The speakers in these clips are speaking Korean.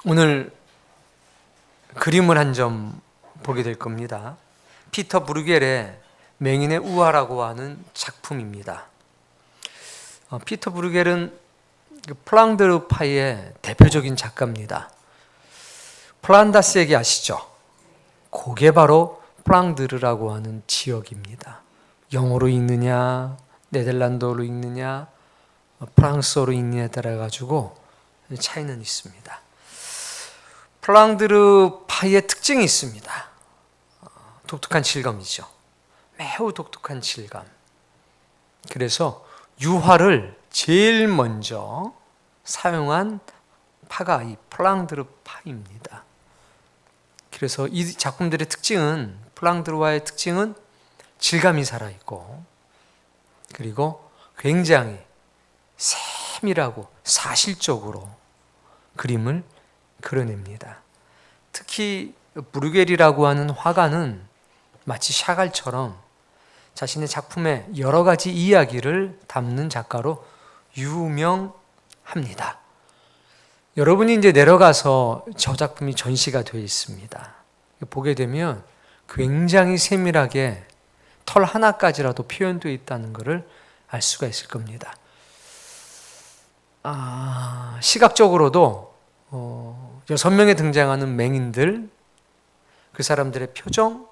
오늘 그림을 한 점 보게 될 겁니다. 피터 브루겔의 맹인의 우화라고 하는 작품입니다. 피터 브루겔은 플랑드르 파이의 대표적인 작가입니다. 플란다스 얘기 아시죠? 그게 바로 플랑드르라고 하는 지역입니다. 영어로 읽느냐, 네덜란드어로 읽느냐, 프랑스어로 읽느냐에 따라 가지고 차이는 있습니다. 플랑드르 파이의 특징이 있습니다. 독특한 질감이죠. 매우 독특한 질감. 그래서 유화를 제일 먼저 사용한 파가 이 플랑드르 파입니다. 그래서 이 작품들의 특징은, 플랑드르화의 특징은 질감이 살아있고, 그리고 굉장히 세밀하고 사실적으로 그림을 그려냅니다. 특히 브루겔이라고 하는 화가는 마치 샤갈처럼 자신의 작품에 여러 가지 이야기를 담는 작가로 유명합니다. 여러분이 이제 내려가서 저 작품이 전시가 되어 있습니다. 보게 되면 굉장히 세밀하게 털 하나까지라도 표현되어 있다는 것을 알 수가 있을 겁니다. 시각적으로도 6명에 등장하는 맹인들, 그 사람들의 표정,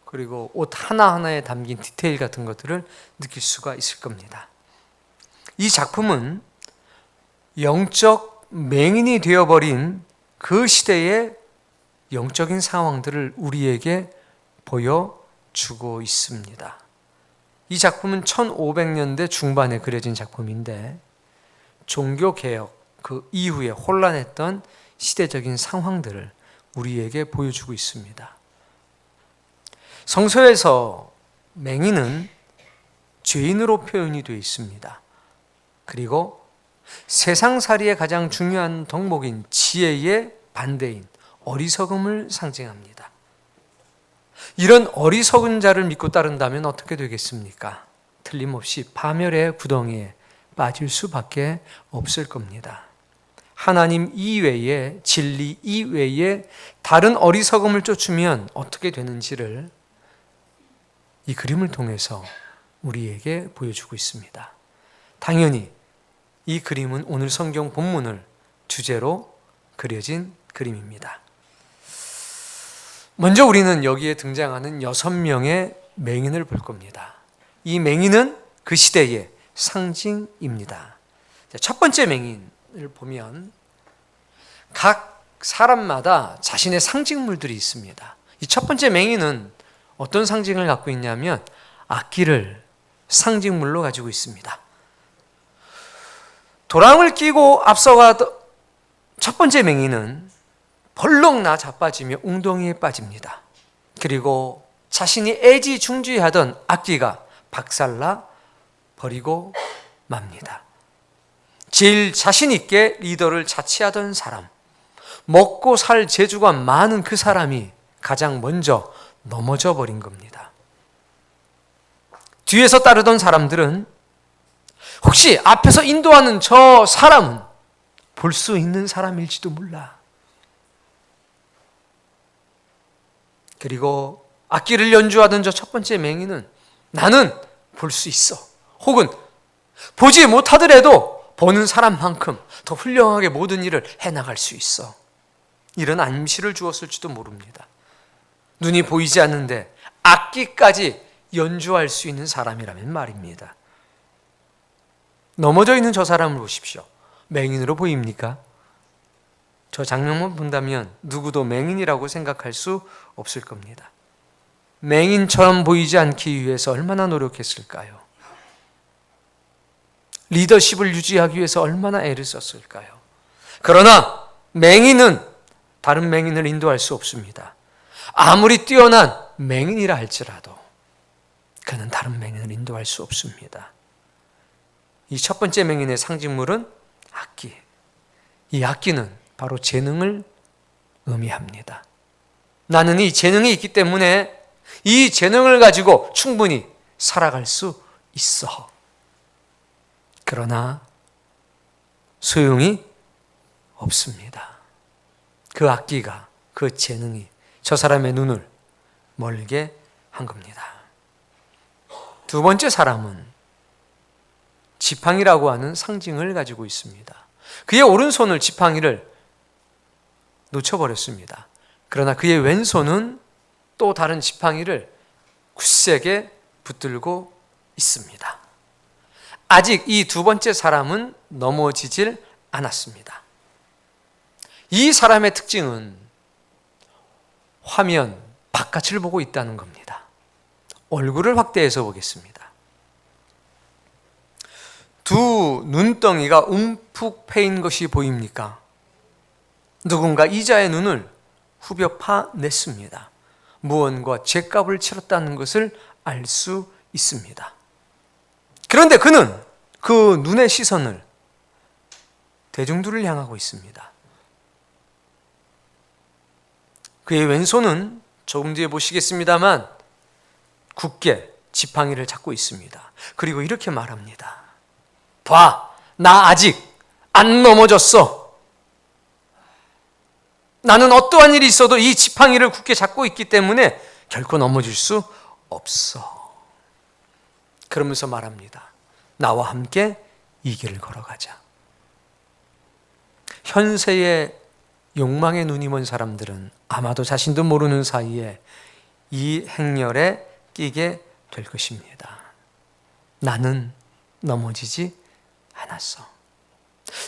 그리고 옷 하나하나에 담긴 디테일 같은 것들을 느낄 수가 있을 겁니다. 이 작품은 영적 맹인이 되어버린 그 시대의 영적인 상황들을 우리에게 보여주고 있습니다. 이 작품은 1500년대 중반에 그려진 작품인데 종교개혁 그 이후에 혼란했던 시대적인 상황들을 우리에게 보여주고 있습니다. 성서에서 맹인은 죄인으로 표현이 되어 있습니다. 그리고 세상살이의 가장 중요한 덕목인 지혜의 반대인 어리석음을 상징합니다. 이런 어리석은 자를 믿고 따른다면 어떻게 되겠습니까? 틀림없이 파멸의 구덩이에 빠질 수밖에 없을 겁니다. 하나님 이외에, 진리 이외에 다른 어리석음을 쫓으면 어떻게 되는지를 이 그림을 통해서 우리에게 보여주고 있습니다. 당연히 이 그림은 오늘 성경 본문을 주제로 그려진 그림입니다. 먼저 우리는 여기에 등장하는 6명의 맹인을 볼 겁니다. 이 맹인은 그 시대의 상징입니다. 첫 번째 맹인을 보면 각 사람마다 자신의 상징물들이 있습니다. 이 첫 번째 맹인은 어떤 상징을 갖고 있냐면 악기를 상징물로 가지고 있습니다. 도랑을 끼고 앞서가던 첫 번째 맹인은 벌렁 자빠지며 웅덩이에 빠집니다. 그리고 자신이 애지중지하던 악기가 박살나 버리고 맙니다. 제일 자신 있게 리더를 자치하던 사람, 먹고 살 재주가 많은 그 사람이 가장 먼저 넘어져 버린 겁니다. 뒤에서 따르던 사람들은 혹시 앞에서 인도하는 저 사람은 볼 수 있는 사람일지도 몰라. 그리고 악기를 연주하던 저 첫 번째 맹인은 나는 볼 수 있어. 혹은 보지 못하더라도 보는 사람만큼 더 훌륭하게 모든 일을 해나갈 수 있어. 이런 암시를 주었을지도 모릅니다. 눈이 보이지 않는데 악기까지 연주할 수 있는 사람이라면 말입니다. 넘어져 있는 저 사람을 보십시오. 맹인으로 보입니까? 저 장면만 본다면 누구도 맹인이라고 생각할 수 없을 겁니다. 맹인처럼 보이지 않기 위해서 얼마나 노력했을까요? 리더십을 유지하기 위해서 얼마나 애를 썼을까요? 그러나 맹인은 다른 맹인을 인도할 수 없습니다. 아무리 뛰어난 맹인이라 할지라도 그는 다른 맹인을 인도할 수 없습니다. 이 첫 번째 맹인의 상징물은 악기. 이 악기는 바로 재능을 의미합니다. 나는 이 재능이 있기 때문에 이 재능을 가지고 충분히 살아갈 수 있어. 그러나 소용이 없습니다. 그 악기가, 그 재능이 저 사람의 눈을 멀게 한 겁니다. 두 번째 사람은 지팡이라고 하는 상징을 가지고 있습니다. 그의 오른손을 지팡이를 놓쳐버렸습니다. 그러나 그의 왼손은 또 다른 지팡이를 굳세게 붙들고 있습니다. 아직 이 두 번째 사람은 넘어지질 않았습니다. 이 사람의 특징은 화면 바깥을 보고 있다는 겁니다. 얼굴을 확대해서 보겠습니다. 두 눈덩이가 움푹 패인 것이 보입니까? 누군가 이자의 눈을 후벼 파냈습니다. 무언가 죗값을 치렀다는 것을 알 수 있습니다. 그런데 그는 그 눈의 시선을 대중들을 향하고 있습니다. 그의 왼손은 조금 뒤에 보시겠습니다만 굳게 지팡이를 잡고 있습니다. 그리고 이렇게 말합니다. 봐, 나 아직 안 넘어졌어. 나는 어떠한 일이 있어도 이 지팡이를 굳게 잡고 있기 때문에 결코 넘어질 수 없어. 그러면서 말합니다. 나와 함께 이 길을 걸어가자. 현세의 욕망의 눈이 먼 사람들은 아마도 자신도 모르는 사이에 이 행렬에 끼게 될 것입니다. 나는 넘어지지 않았어.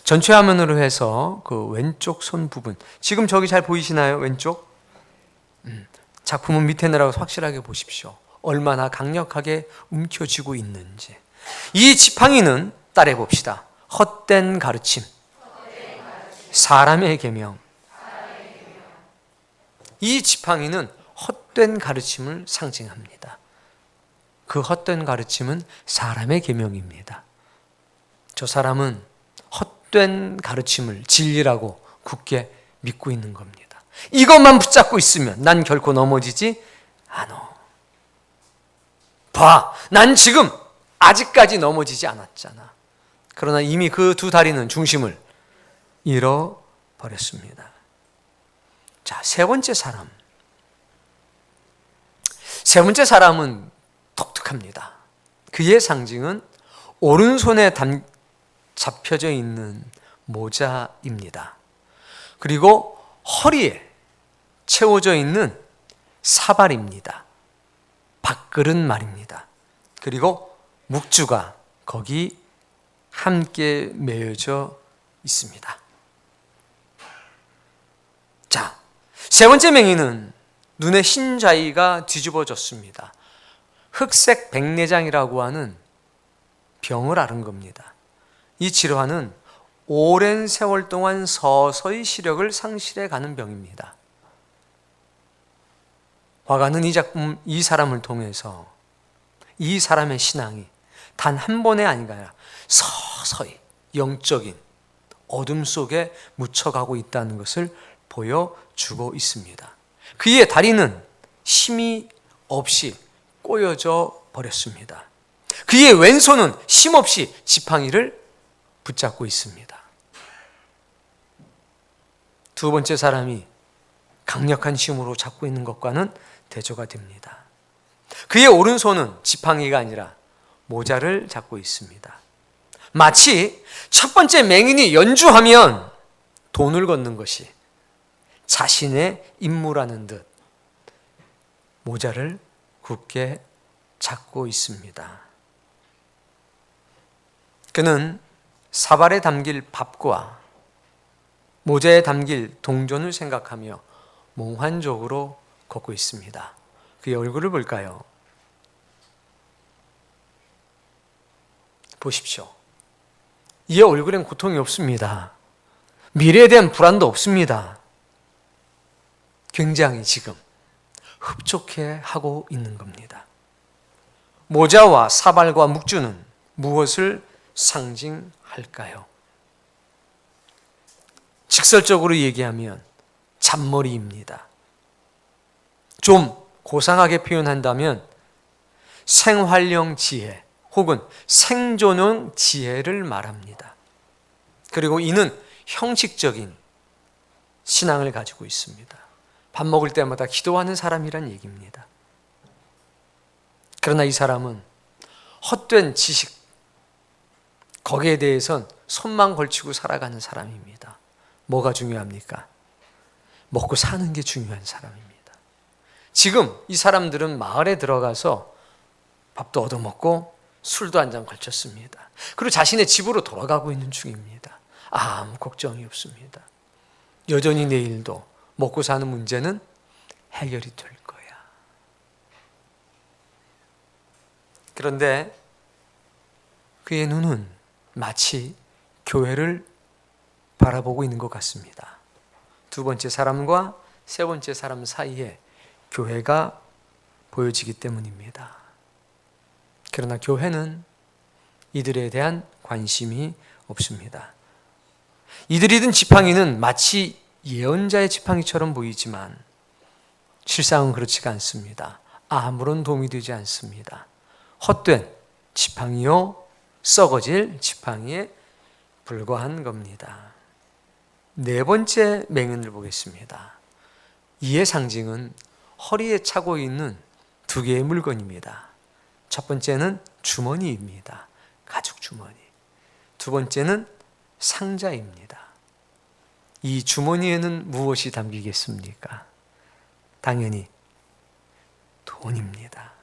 전체 화면으로 해서 그 왼쪽 손 부분, 지금 저기 잘 보이시나요? 왼쪽? 작품은 밑에 내려가서 확실하게 보십시오. 얼마나 강력하게 움켜쥐고 있는지. 이 지팡이는 따라해 봅시다. 헛된 가르침, 사람의 계명. 이 지팡이는 헛된 가르침을 상징합니다. 그 헛된 가르침은 사람의 계명입니다. 저 사람은 헛된 가르침을 진리라고 굳게 믿고 있는 겁니다. 이것만 붙잡고 있으면 난 결코 넘어지지 않아. 봐, 난 지금 아직까지 넘어지지 않았잖아. 그러나 이미 그 두 다리는 중심을 잃어버렸습니다. 자, 세 번째 사람. 세 번째 사람은 독특합니다. 그의 상징은 오른손에 잡혀져 있는 모자입니다. 그리고 허리에 채워져 있는 사발입니다. 밥그릇 말입니다. 그리고 묵주가 거기 함께 매여져 있습니다. 자, 세 번째 맹인은 눈의 흰자위가 뒤집어졌습니다. 흑색 백내장이라고 하는 병을 앓은 겁니다. 이 질환은 오랜 세월 동안 서서히 시력을 상실해 가는 병입니다. 화가는 이 사람을 통해서 이 사람의 신앙이 단 한 번에 아니라 서서히 영적인 어둠 속에 묻혀가고 있다는 것을 보여주고 있습니다. 그의 다리는 힘이 없이 꼬여져 버렸습니다. 그의 왼손은 힘없이 지팡이를 붙잡고 있습니다. 두 번째 사람이 강력한 힘으로 잡고 있는 것과는 대조가 됩니다. 그의 오른손은 지팡이가 아니라 모자를 잡고 있습니다. 마치 첫 번째 맹인이 연주하면 돈을 걷는 것이 자신의 임무라는 듯 모자를 굳게 잡고 있습니다. 그는 사발에 담길 밥과 모자에 담길 동전을 생각하며 몽환적으로 걷고 있습니다. 그의 얼굴을 볼까요? 보십시오. 이의 얼굴엔 고통이 없습니다. 미래에 대한 불안도 없습니다. 굉장히 지금 흡족해 하고 있는 겁니다. 모자와 사발과 묵주는 무엇을 상징할까요? 직설적으로 얘기하면 잔머리입니다. 좀 고상하게 표현한다면 생활용 지혜 혹은 생존용 지혜를 말합니다. 그리고 이는 형식적인 신앙을 가지고 있습니다. 밥 먹을 때마다 기도하는 사람이란 얘기입니다. 그러나 이 사람은 헛된 지식, 거기에 대해선 손만 걸치고 살아가는 사람입니다. 뭐가 중요합니까? 먹고 사는 게 중요한 사람입니다. 지금 이 사람들은 마을에 들어가서 밥도 얻어먹고 술도 한 잔 걸쳤습니다. 그리고 자신의 집으로 돌아가고 있는 중입니다. 아무 걱정이 없습니다. 여전히 내일도 먹고 사는 문제는 해결이 될 거야. 그런데 그의 눈은 마치 교회를 바라보고 있는 것 같습니다. 두 번째 사람과 세 번째 사람 사이에 교회가 보여지기 때문입니다. 그러나 교회는 이들에 대한 관심이 없습니다. 이들이 든 지팡이는 마치 예언자의 지팡이처럼 보이지만 실상은 그렇지가 않습니다. 아무런 도움이 되지 않습니다. 헛된 지팡이요, 썩어질 지팡이에 불과한 겁니다. 네 번째 맹인을 보겠습니다. 이의 상징은 허리에 차고 있는 두 개의 물건입니다. 첫 번째는 주머니입니다. 가죽 주머니. 두 번째는 상자입니다. 이 주머니에는 무엇이 담기겠습니까? 당연히 돈입니다.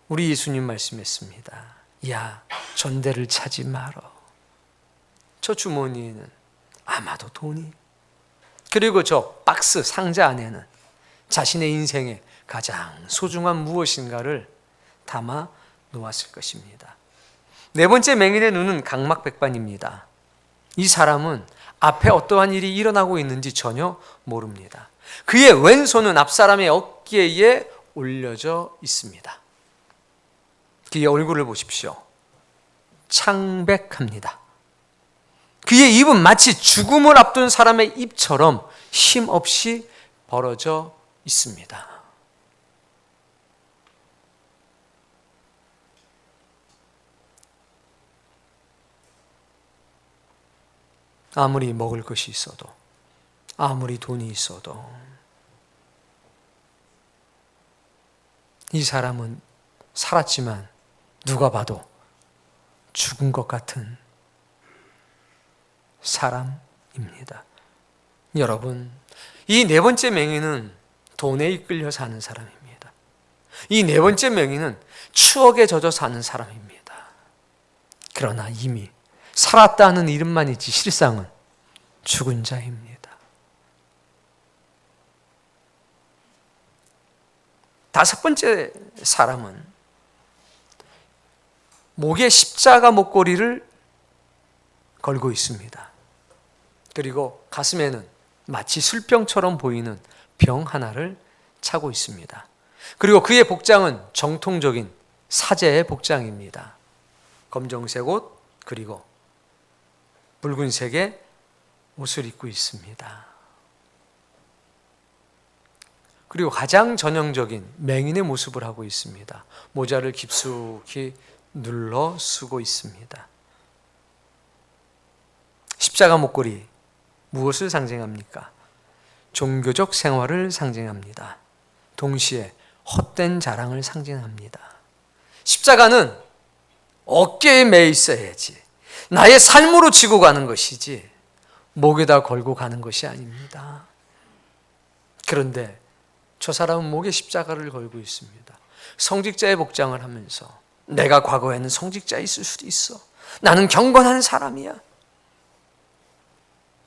우리 예수님 말씀했습니다. 야, 전대를 차지 말어. 저 주머니에는 아마도 돈이, 그리고 저 박스 상자 안에는 자신의 인생의 가장 소중한 무엇인가를 담아 놓았을 것입니다. 네 번째 맹인의 눈은 강막백반입니다. 이 사람은 앞에 어떠한 일이 일어나고 있는지 전혀 모릅니다. 그의 왼손은 앞사람의 어깨에 올려져 있습니다. 그의 얼굴을 보십시오. 창백합니다. 그의 입은 마치 죽음을 앞둔 사람의 입처럼 힘없이 벌어져 있습니다. 아무리 먹을 것이 있어도, 아무리 돈이 있어도 이 사람은 살았지만 누가 봐도 죽은 것 같은 사람입니다. 여러분, 이 네 번째 맹인은 돈에 이끌려 사는 사람입니다. 이 네 번째 맹인은 추억에 젖어 사는 사람입니다. 그러나 이미 살았다는 이름만 있지 실상은 죽은 자입니다. 다섯 번째 사람은 목에 십자가 목걸이를 걸고 있습니다. 그리고 가슴에는 마치 술병처럼 보이는 병 하나를 차고 있습니다. 그리고 그의 복장은 정통적인 사제의 복장입니다. 검정색 옷, 그리고 붉은색의 옷을 입고 있습니다. 그리고 가장 전형적인 맹인의 모습을 하고 있습니다. 모자를 깊숙이 눌러 쓰고 있습니다. 십자가 목걸이 무엇을 상징합니까? 종교적 생활을 상징합니다. 동시에 헛된 자랑을 상징합니다. 십자가는 어깨에 매 있어야지, 나의 삶으로 지고 가는 것이지 목에다 걸고 가는 것이 아닙니다. 그런데 저 사람은 목에 십자가를 걸고 있습니다. 성직자의 복장을 하면서 내가 과거에는 성직자였을 수도 있어. 나는 경건한 사람이야.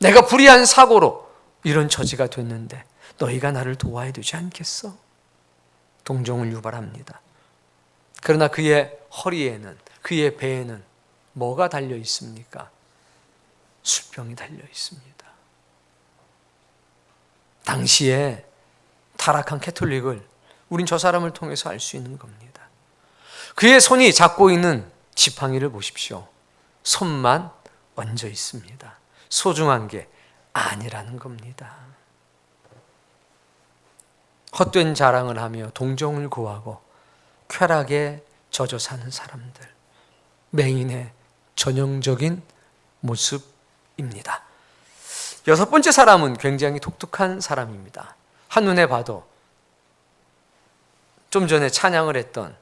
내가 불의한 사고로 이런 처지가 됐는데 너희가 나를 도와야 되지 않겠어? 동정을 유발합니다. 그러나 그의 허리에는, 그의 배에는 뭐가 달려 있습니까? 술병이 달려 있습니다. 당시에 타락한 캐톨릭을 우린 저 사람을 통해서 알 수 있는 겁니다. 그의 손이 잡고 있는 지팡이를 보십시오. 손만 얹어 있습니다. 소중한 게 아니라는 겁니다. 헛된 자랑을 하며 동정을 구하고 쾌락에 젖어 사는 사람들, 맹인의 전형적인 모습입니다. 여섯 번째 사람은 굉장히 독특한 사람입니다. 한눈에 봐도 좀 전에 찬양을 했던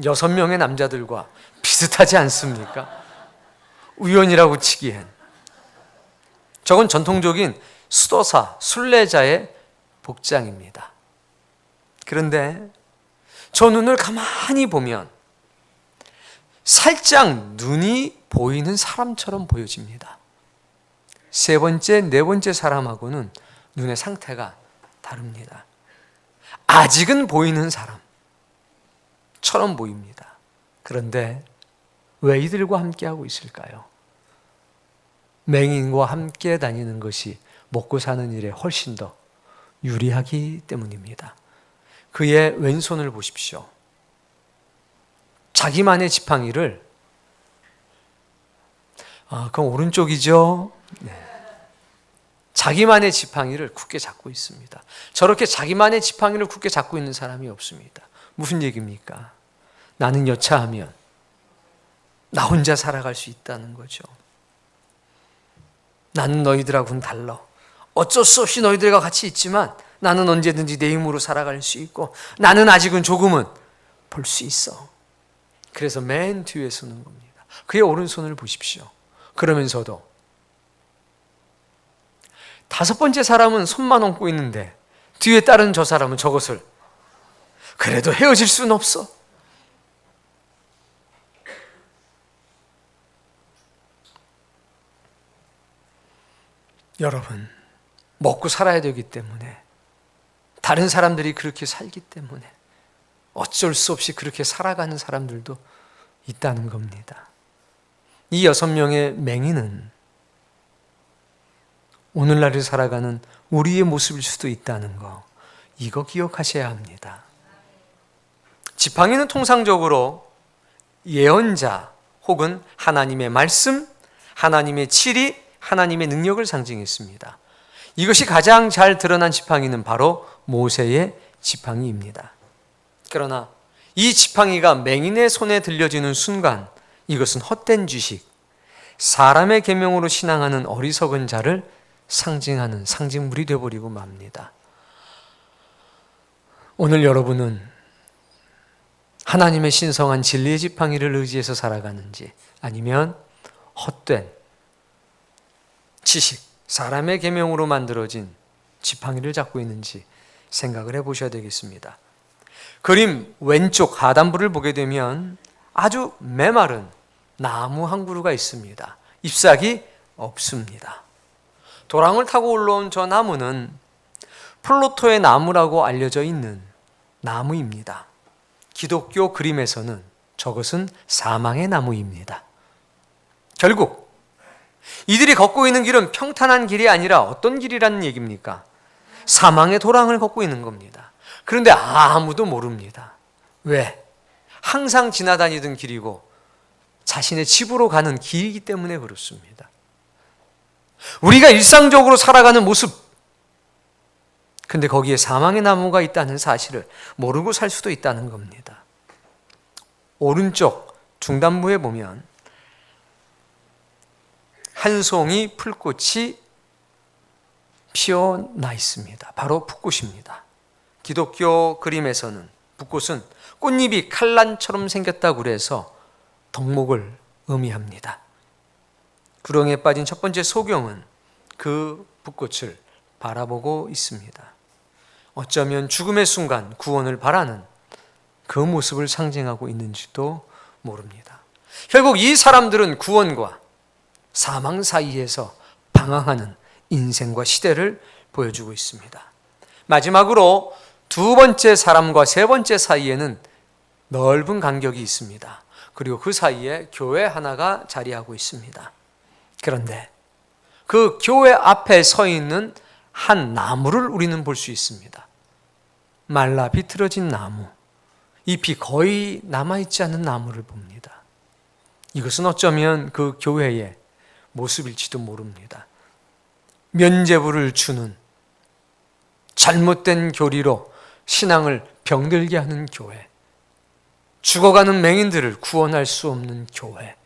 6명의 남자들과 비슷하지 않습니까? 우연이라고 치기엔. 저건 전통적인 수도사, 순례자의 복장입니다. 그런데 저 눈을 가만히 보면 살짝 눈이 보이는 사람처럼 보여집니다. 세 번째, 네 번째 사람하고는 눈의 상태가 다릅니다. 아직은 보이는 사람처럼 보입니다. 그런데 왜 이들과 함께하고 있을까요? 맹인과 함께 다니는 것이 먹고 사는 일에 훨씬 더 유리하기 때문입니다. 그의 왼손을 보십시오. 자기만의 지팡이를, 그건 오른쪽이죠? 네. 자기만의 지팡이를 굳게 잡고 있습니다. 저렇게 자기만의 지팡이를 굳게 잡고 있는 사람이 없습니다. 무슨 얘기입니까? 나는 여차하면 나 혼자 살아갈 수 있다는 거죠. 나는 너희들하고는 달라. 어쩔 수 없이 너희들과 같이 있지만 나는 언제든지 내 힘으로 살아갈 수 있고 나는 아직은 조금은 볼 수 있어. 그래서 맨 뒤에 서는 겁니다. 그의 오른손을 보십시오. 그러면서도 다섯 번째 사람은 손만 얹고 있는데 뒤에 따른 저 사람은 저것을 그래도 헤어질 수는 없어. 여러분, 먹고 살아야 되기 때문에 다른 사람들이 그렇게 살기 때문에 어쩔 수 없이 그렇게 살아가는 사람들도 있다는 겁니다. 이 6명의 맹인은 오늘날을 살아가는 우리의 모습일 수도 있다는 거, 이거 기억하셔야 합니다. 지팡이는 통상적으로 예언자 혹은 하나님의 말씀, 하나님의 치리, 하나님의 능력을 상징했습니다. 이것이 가장 잘 드러난 지팡이는 바로 모세의 지팡이입니다. 그러나 이 지팡이가 맹인의 손에 들려지는 순간 이것은 헛된 지식, 사람의 계명으로 신앙하는 어리석은 자를 상징하는 상징물이 되어버리고 맙니다. 오늘 여러분은 하나님의 신성한 진리의 지팡이를 의지해서 살아가는지 아니면 헛된 지식, 사람의 계명으로 만들어진 지팡이를 잡고 있는지 생각을 해보셔야 되겠습니다. 그림 왼쪽 하단부를 보게 되면 아주 메마른 나무 한 그루가 있습니다. 잎사귀 없습니다. 도랑을 타고 올라온 저 나무는 플로토의 나무라고 알려져 있는 나무입니다. 기독교 그림에서는 저것은 사망의 나무입니다. 결국 이들이 걷고 있는 길은 평탄한 길이 아니라 어떤 길이라는 얘기입니까? 사망의 도랑을 걷고 있는 겁니다. 그런데 아무도 모릅니다. 왜? 항상 지나다니던 길이고 자신의 집으로 가는 길이기 때문에 그렇습니다. 우리가 일상적으로 살아가는 모습, 근데 거기에 사망의 나무가 있다는 사실을 모르고 살 수도 있다는 겁니다. 오른쪽 중단부에 보면 한 송이 풀꽃이 피어나 있습니다. 바로 붓꽃입니다. 기독교 그림에서는 붓꽃은 꽃잎이 칼난처럼 생겼다고 그래서 덕목을 의미합니다. 구렁이에 빠진 첫 번째 소경은 그 붓꽃을 바라보고 있습니다. 어쩌면 죽음의 순간 구원을 바라는 그 모습을 상징하고 있는지도 모릅니다. 결국 이 사람들은 구원과 사망 사이에서 방황하는 인생과 시대를 보여주고 있습니다. 마지막으로 두 번째 사람과 세 번째 사이에는 넓은 간격이 있습니다. 그리고 그 사이에 교회 하나가 자리하고 있습니다. 그런데 그 교회 앞에 서 있는 한 나무를 우리는 볼 수 있습니다. 말라 비틀어진 나무, 잎이 거의 남아있지 않은 나무를 봅니다. 이것은 어쩌면 그 교회의 모습일지도 모릅니다. 면죄부를 주는 잘못된 교리로 신앙을 병들게 하는 교회, 죽어가는 맹인들을 구원할 수 없는 교회,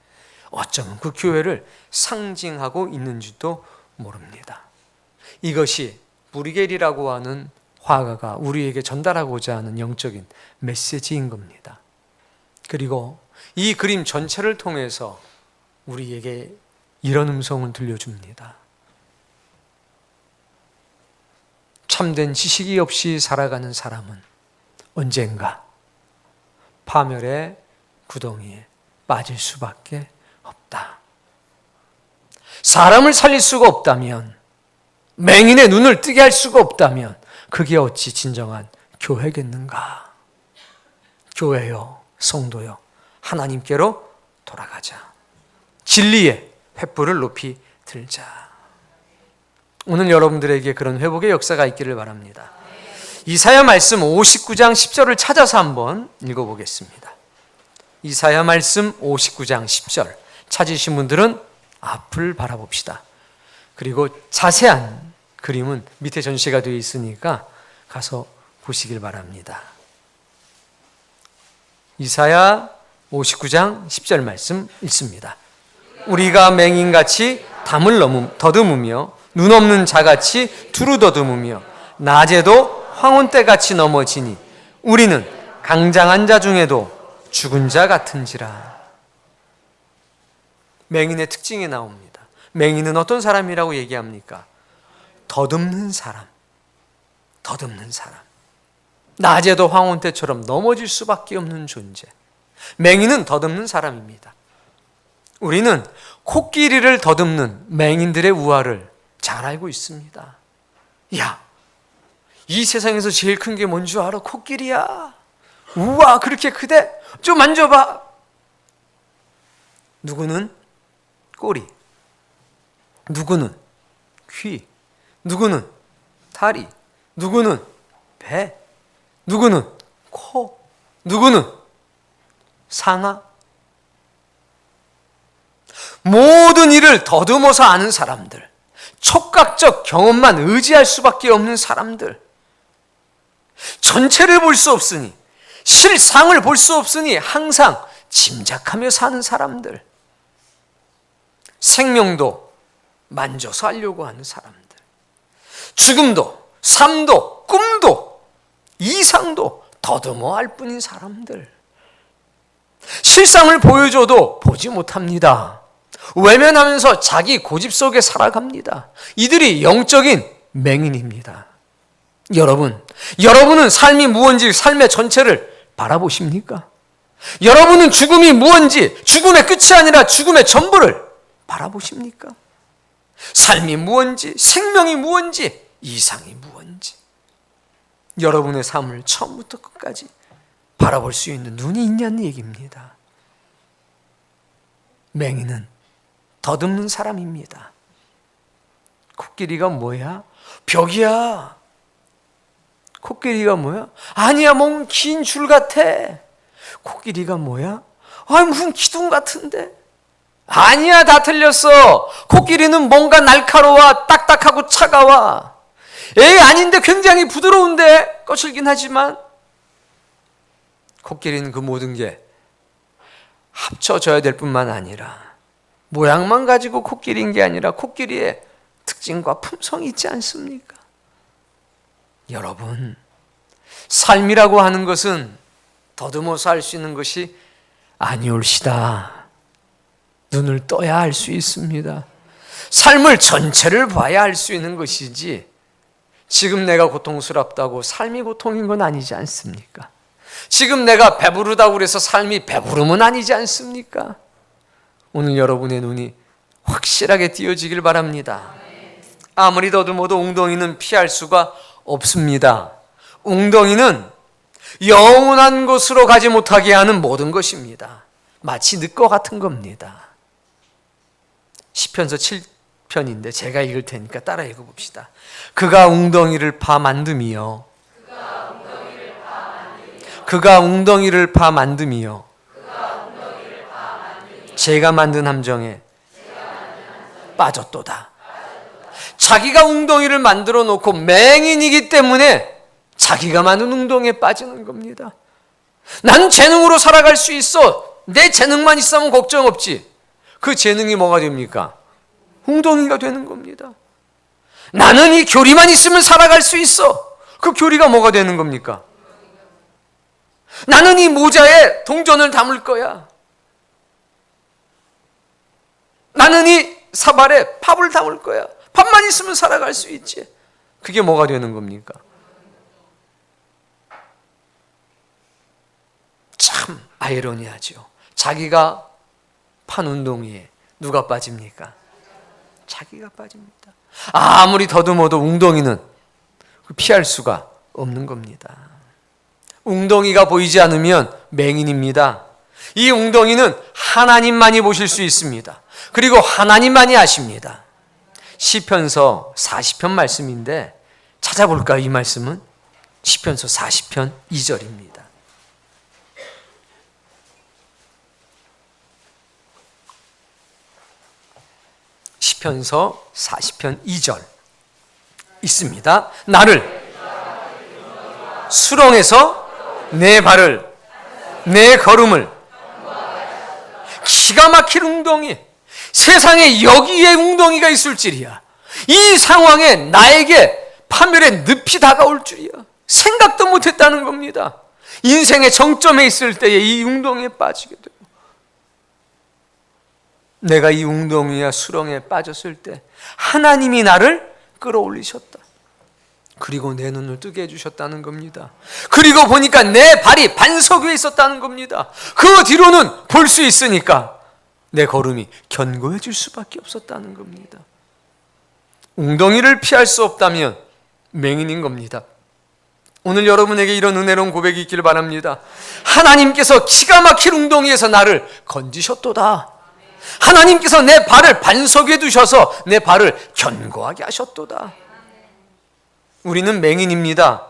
어쩌면 그 교회를 상징하고 있는지도 모릅니다. 이것이 브리겔이라고 하는 화가가 우리에게 전달하고자 하는 영적인 메시지인 겁니다. 그리고 이 그림 전체를 통해서 우리에게 이런 음성을 들려줍니다. 참된 지식이 없이 살아가는 사람은 언젠가 파멸의 구덩이에 빠질 수밖에 없다. 사람을 살릴 수가 없다면, 맹인의 눈을 뜨게 할 수가 없다면 그게 어찌 진정한 교회겠는가? 교회여, 성도여, 하나님께로 돌아가자. 진리의 횃불을 높이 들자. 오늘 여러분들에게 그런 회복의 역사가 있기를 바랍니다. 이사야 말씀 59장 10절을 찾아서 한번 읽어보겠습니다. 이사야 말씀 59장 10절 찾으신 분들은 앞을 바라봅시다. 그리고 자세한 그림은 밑에 전시가 되어 있으니까 가서 보시길 바랍니다. 이사야 59장 10절 말씀 읽습니다. 우리가 맹인같이 담을 더듬으며 눈 없는 자같이 두루 더듬으며 낮에도 황혼때같이 넘어지니 우리는 강장한 자 중에도 죽은 자 같은지라. 맹인의 특징이 나옵니다. 맹인은 어떤 사람이라고 얘기합니까? 더듬는 사람. 더듬는 사람. 낮에도 황혼때처럼 넘어질 수밖에 없는 존재. 맹인은 더듬는 사람입니다. 우리는 코끼리를 더듬는 맹인들의 우화를 잘 알고 있습니다. 야, 이 세상에서 제일 큰 게 뭔 줄 알아? 코끼리야. 우와, 그렇게 크대? 좀 만져봐. 누구는 꼬리, 누구는 귀, 누구는 다리, 누구는 배, 누구는 코, 누구는 상아. 모든 일을 더듬어서 아는 사람들, 촉각적 경험만 의지할 수밖에 없는 사람들, 전체를 볼 수 없으니, 실상을 볼 수 없으니 항상 짐작하며 사는 사람들, 생명도 만져서 알려고 하는 사람들, 죽음도 삶도 꿈도 이상도 더듬어 알 뿐인 사람들, 실상을 보여줘도 보지 못합니다. 외면하면서 자기 고집 속에 살아갑니다. 이들이 영적인 맹인입니다. 여러분은 삶이 무언지 삶의 전체를 바라보십니까? 여러분은 죽음이 무언지, 죽음의 끝이 아니라 죽음의 전부를 바라보십니까? 삶이 무언지, 생명이 무언지, 이상이 무언지, 여러분의 삶을 처음부터 끝까지 바라볼 수 있는 눈이 있냐는 얘기입니다. 맹인은 더듬는 사람입니다. 코끼리가 뭐야? 벽이야. 코끼리가 뭐야? 아니야, 뭔 긴 줄 같아. 코끼리가 뭐야? 아, 무슨 기둥 같은데? 아니야, 다 틀렸어. 코끼리는 뭔가 날카로워, 딱딱하고 차가워. 아닌데 굉장히 부드러운데, 거칠긴 하지만. 코끼리는 그 모든 게 합쳐져야 될 뿐만 아니라 모양만 가지고 코끼리인 게 아니라 코끼리의 특징과 품성이 있지 않습니까? 여러분, 삶이라고 하는 것은 더듬어서 알 수 있는 것이 아니올시다. 눈을 떠야 알 수 있습니다. 삶을 전체를 봐야 알 수 있는 것이지, 지금 내가 고통스럽다고 삶이 고통인 건 아니지 않습니까? 지금 내가 배부르다고 그래서 삶이 배부름은 아니지 않습니까? 오늘 여러분의 눈이 확실하게 띄어지길 바랍니다. 아무리 더듬어도 웅덩이는 피할 수가 없습니다. 웅덩이는 영원한 곳으로 가지 못하게 하는 모든 것입니다. 마치 늪과 같은 겁니다. 시편서 7편인데 제가 읽을 테니까 따라 읽어봅시다. 그가 웅덩이를 파 만듦이요, 그가 웅덩이를 파 만듦이요, 제가 만든 함정에 빠졌도다. 자기가 웅덩이를 만들어 놓고 맹인이기 때문에 자기가 만든 웅덩이에 빠지는 겁니다. 난 재능으로 살아갈 수 있어. 내 재능만 있으면 걱정 없지. 그 재능이 뭐가 됩니까? 웅덩이가 되는 겁니다. 나는 이 교리만 있으면 살아갈 수 있어. 그 교리가 뭐가 되는 겁니까? 나는 이 모자에 동전을 담을 거야. 나는 이 사발에 밥을 담을 거야. 밥만 있으면 살아갈 수 있지. 그게 뭐가 되는 겁니까? 참 아이러니하죠. 자기가 판 웅덩이에 누가 빠집니까? 자기가 빠집니다. 아무리 더듬어도 웅덩이는 피할 수가 없는 겁니다. 웅덩이가 보이지 않으면 맹인입니다. 이 웅덩이는 하나님만이 보실 수 있습니다. 그리고 하나님만이 아십니다. 시편서 40편 말씀인데 찾아볼까요? 이 말씀은 시편서 40편 2절입니다. 시편서 40편 2절 있습니다. 나를 수렁에서 내 발을, 내 걸음을, 기가 막힐 웅덩이, 세상에 여기에 웅덩이가 있을 줄이야. 이 상황에 나에게 파멸의 늪이 다가올 줄이야. 생각도 못했다는 겁니다. 인생의 정점에 있을 때에 이 웅덩이에 빠지게 돼요. 내가 이 웅덩이와 수렁에 빠졌을 때 하나님이 나를 끌어올리셨다. 그리고 내 눈을 뜨게 해주셨다는 겁니다. 그리고 보니까 내 발이 반석 위에 있었다는 겁니다. 그 뒤로는 볼 수 있으니까 내 걸음이 견고해질 수밖에 없었다는 겁니다. 웅덩이를 피할 수 없다면 맹인인 겁니다. 오늘 여러분에게 이런 은혜로운 고백이 있기를 바랍니다. 하나님께서 기가 막힐 웅덩이에서 나를 건지셨도다. 하나님께서 내 발을 반석 위에 두셔서 내 발을 견고하게 하셨도다. 우리는 맹인입니다.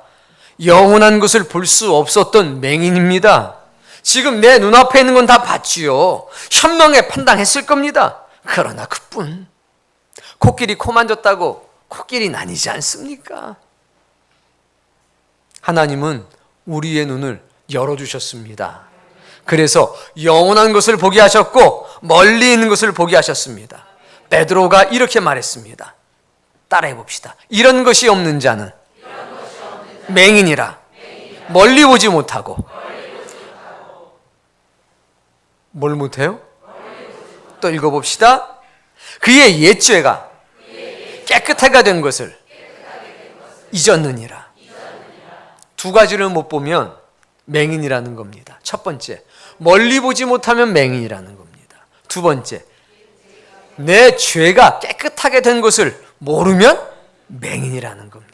영원한 것을 볼 수 없었던 맹인입니다. 지금 내 눈앞에 있는 건 다 봤지요. 현명에 판단했을 겁니다. 그러나 그뿐. 코끼리 코 만졌다고 코끼리는 아니지 않습니까? 하나님은 우리의 눈을 열어주셨습니다. 그래서 영원한 것을 보게 하셨고 멀리 있는 것을 보게 하셨습니다. 베드로가 이렇게 말했습니다. 따라해 봅시다. 이런 것이 없는 자는 맹인이라. 멀리 보지 못하고. 뭘 못해요? 또 읽어봅시다. 그의 옛죄가 깨끗하게 된 것을 잊었느니라. 두 가지를 못 보면 맹인이라는 겁니다. 첫 번째, 멀리 보지 못하면 맹인이라는 겁니다. 두 번째, 내 죄가 깨끗하게 된 것을 모르면 맹인이라는 겁니다.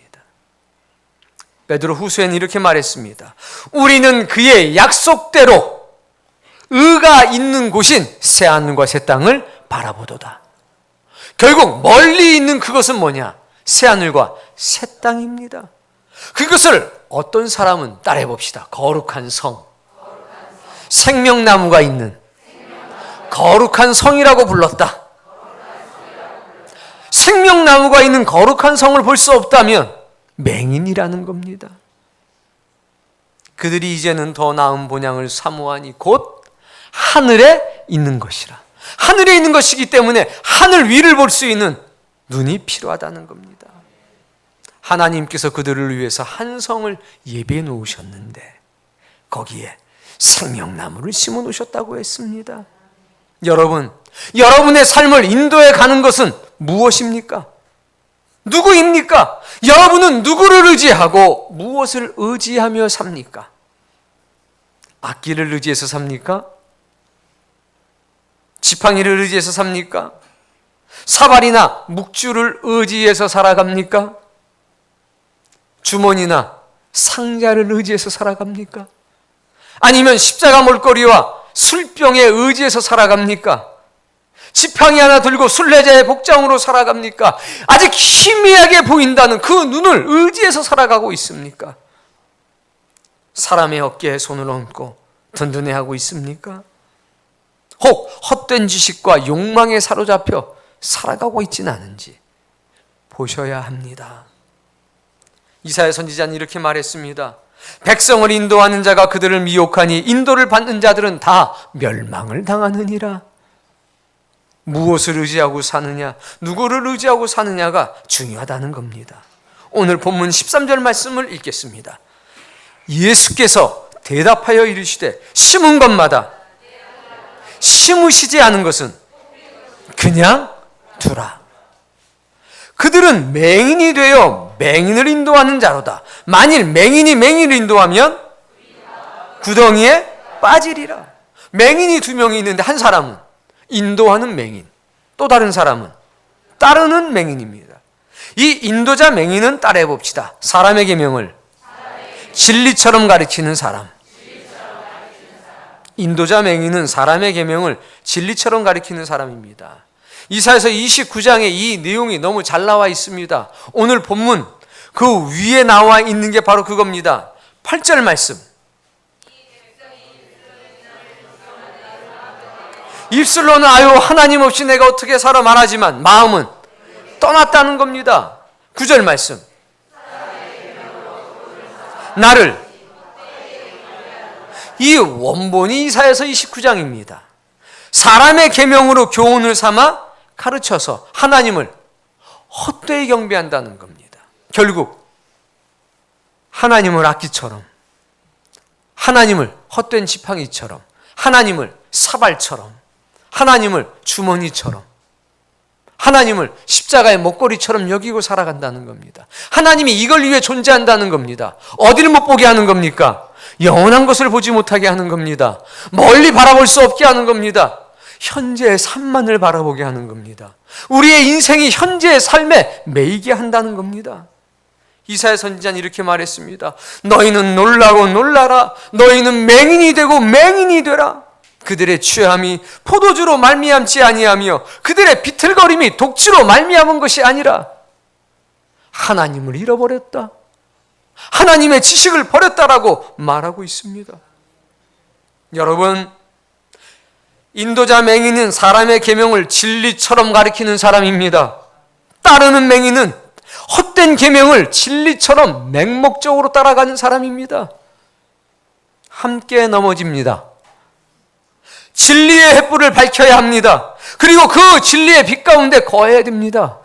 베드로 후서에는 이렇게 말했습니다. 우리는 그의 약속대로 의가 있는 곳인 새하늘과 새 땅을 바라보도다. 결국 멀리 있는 그것은 뭐냐? 새하늘과 새 땅입니다. 그것을 어떤 사람은 따라해 봅시다. 거룩한 성, 생명나무가 있는 거룩한 성이라고 불렀다. 생명나무가 있는 거룩한 성을 볼 수 없다면 맹인이라는 겁니다. 그들이 이제는 더 나은 본향을 사모하니 곧 하늘에 있는 것이라. 하늘에 있는 것이기 때문에 하늘 위를 볼 수 있는 눈이 필요하다는 겁니다. 하나님께서 그들을 위해서 한 성을 예비해 놓으셨는데 거기에 생명나무를 심어 놓으셨다고 했습니다. 여러분, 여러분의 삶을 인도해 가는 것은 무엇입니까? 누구입니까? 여러분은 누구를 의지하고 무엇을 의지하며 삽니까? 악기를 의지해서 삽니까? 지팡이를 의지해서 삽니까? 사발이나 묵주를 의지해서 살아갑니까? 주머니나 상자를 의지해서 살아갑니까? 아니면 십자가 몰거리와 술병에 의지해서 살아갑니까? 지팡이 하나 들고 순례자의 복장으로 살아갑니까? 아직 희미하게 보인다는 그 눈을 의지해서 살아가고 있습니까? 사람의 어깨에 손을 얹고 든든해하고 있습니까? 혹 헛된 지식과 욕망에 사로잡혀 살아가고 있지는 않은지 보셔야 합니다. 이사야 선지자는 이렇게 말했습니다. 백성을 인도하는 자가 그들을 미혹하니 인도를 받는 자들은 다 멸망을 당하느니라. 무엇을 의지하고 사느냐, 누구를 의지하고 사느냐가 중요하다는 겁니다. 오늘 본문 13절 말씀을 읽겠습니다. 예수께서 대답하여 이르시되 심은 것마다 심으시지 않은 것은 그냥 두라. 그들은 맹인이 되어 맹인을 인도하는 자로다. 만일 맹인이 맹인을 인도하면 구덩이에 빠지리라. 맹인이 두 명이 있는데 한 사람은 인도하는 맹인, 또 다른 사람은 따르는 맹인입니다. 이 인도자 맹인은 따라해 봅시다. 사람의 계명을 진리처럼 가르치는 사람. 인도자 맹인은 사람의 계명을 진리처럼 가르치는 사람입니다. 이사야서 29장에 이 내용이 너무 잘 나와 있습니다. 오늘 본문 그 위에 나와 있는 게 바로 그겁니다. 8절 말씀. 입술로는 아유 하나님 없이 내가 어떻게 살아 말하지만 마음은 떠났다는 겁니다. 9절 말씀. 나를, 이 원본이 이사야서 29장입니다. 사람의 계명으로 교훈을 삼아 가르쳐서 하나님을 헛되이 경배한다는 겁니다. 결국 하나님을 악기처럼, 하나님을 헛된 지팡이처럼, 하나님을 사발처럼, 하나님을 주머니처럼, 하나님을 십자가의 목걸이처럼 여기고 살아간다는 겁니다. 하나님이 이걸 위해 존재한다는 겁니다. 어디를 못 보게 하는 겁니까? 영원한 것을 보지 못하게 하는 겁니다. 멀리 바라볼 수 없게 하는 겁니다. 현재의 삶만을 바라보게 하는 겁니다. 우리의 인생이 현재의 삶에 매이게 한다는 겁니다. 이사야 선지자는 이렇게 말했습니다. 너희는 놀라고 놀라라. 너희는 맹인이 되고 맹인이 되라. 그들의 취함이 포도주로 말미암지 아니하며 그들의 비틀거림이 독주로 말미암은 것이 아니라 하나님을 잃어버렸다. 하나님의 지식을 버렸다라고 말하고 있습니다. 여러분, 인도자 맹인은 사람의 계명을 진리처럼 가리키는 사람입니다. 따르는 맹인은 헛된 계명을 진리처럼 맹목적으로 따라가는 사람입니다. 함께 넘어집니다. 진리의 횃불을 밝혀야 합니다. 그리고 그 진리의 빛 가운데 거해야 됩니다.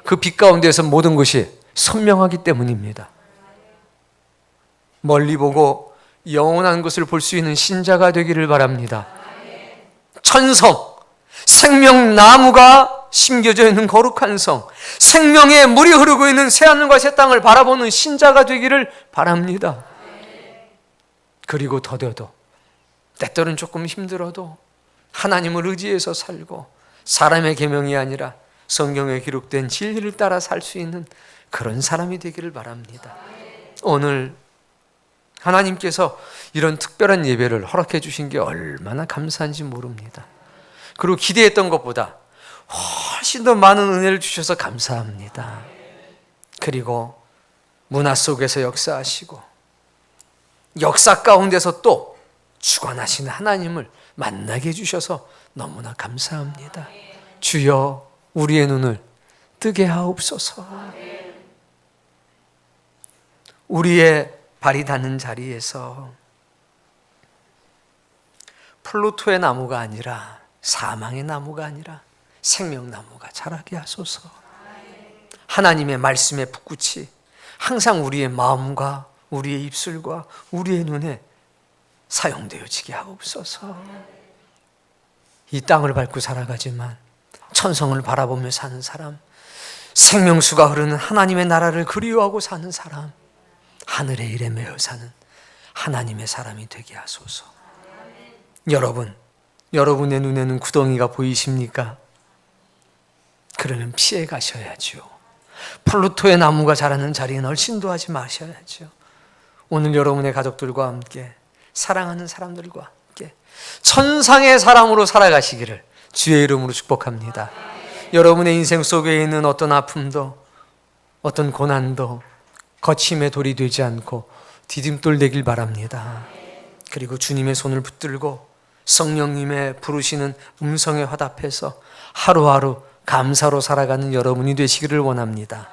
그 빛 가운데에서 모든 것이 선명하기 때문입니다. 멀리 보고 영원한 것을 볼 수 있는 신자가 되기를 바랍니다. 천성, 생명나무가 심겨져 있는 거룩한 성, 생명의 물이 흐르고 있는 새하늘과 새 땅을 바라보는 신자가 되기를 바랍니다. 그리고 더뎌도 때때로는 조금 힘들어도 하나님을 의지해서 살고 사람의 계명이 아니라 성경에 기록된 진리를 따라 살 수 있는 그런 사람이 되기를 바랍니다. 오늘 하나님께서 이런 특별한 예배를 허락해 주신 게 얼마나 감사한지 모릅니다. 그리고 기대했던 것보다 훨씬 더 많은 은혜를 주셔서 감사합니다. 그리고 문화 속에서 역사하시고 역사 가운데서 또 주관하시는 하나님을 만나게 해주셔서 너무나 감사합니다. 주여 우리의 눈을 뜨게 하옵소서. 우리의 발이 닿는 자리에서 플루토의 나무가 아니라 사망의 나무가 아니라 생명나무가 자라게 하소서. 하나님의 말씀의 붓꽃이 항상 우리의 마음과 우리의 입술과 우리의 눈에 사용되어지게 하옵소서. 이 땅을 밟고 살아가지만 천성을 바라보며 사는 사람, 생명수가 흐르는 하나님의 나라를 그리워하고 사는 사람, 하늘의 일에 매여 사는 하나님의 사람이 되게 하소서. 여러분, 여러분의 눈에는 구덩이가 보이십니까? 그러면 피해 가셔야죠. 플루토의 나무가 자라는 자리에 얼씬도 하지 마셔야죠. 오늘 여러분의 가족들과 함께 사랑하는 사람들과 함께 천상의 사람으로 살아가시기를 주의 이름으로 축복합니다. 여러분의 인생 속에 있는 어떤 아픔도 어떤 고난도 거침의 돌이 되지 않고 디딤돌 되길 바랍니다. 그리고 주님의 손을 붙들고 성령님의 부르시는 음성에 화답해서 하루하루 감사로 살아가는 여러분이 되시기를 원합니다.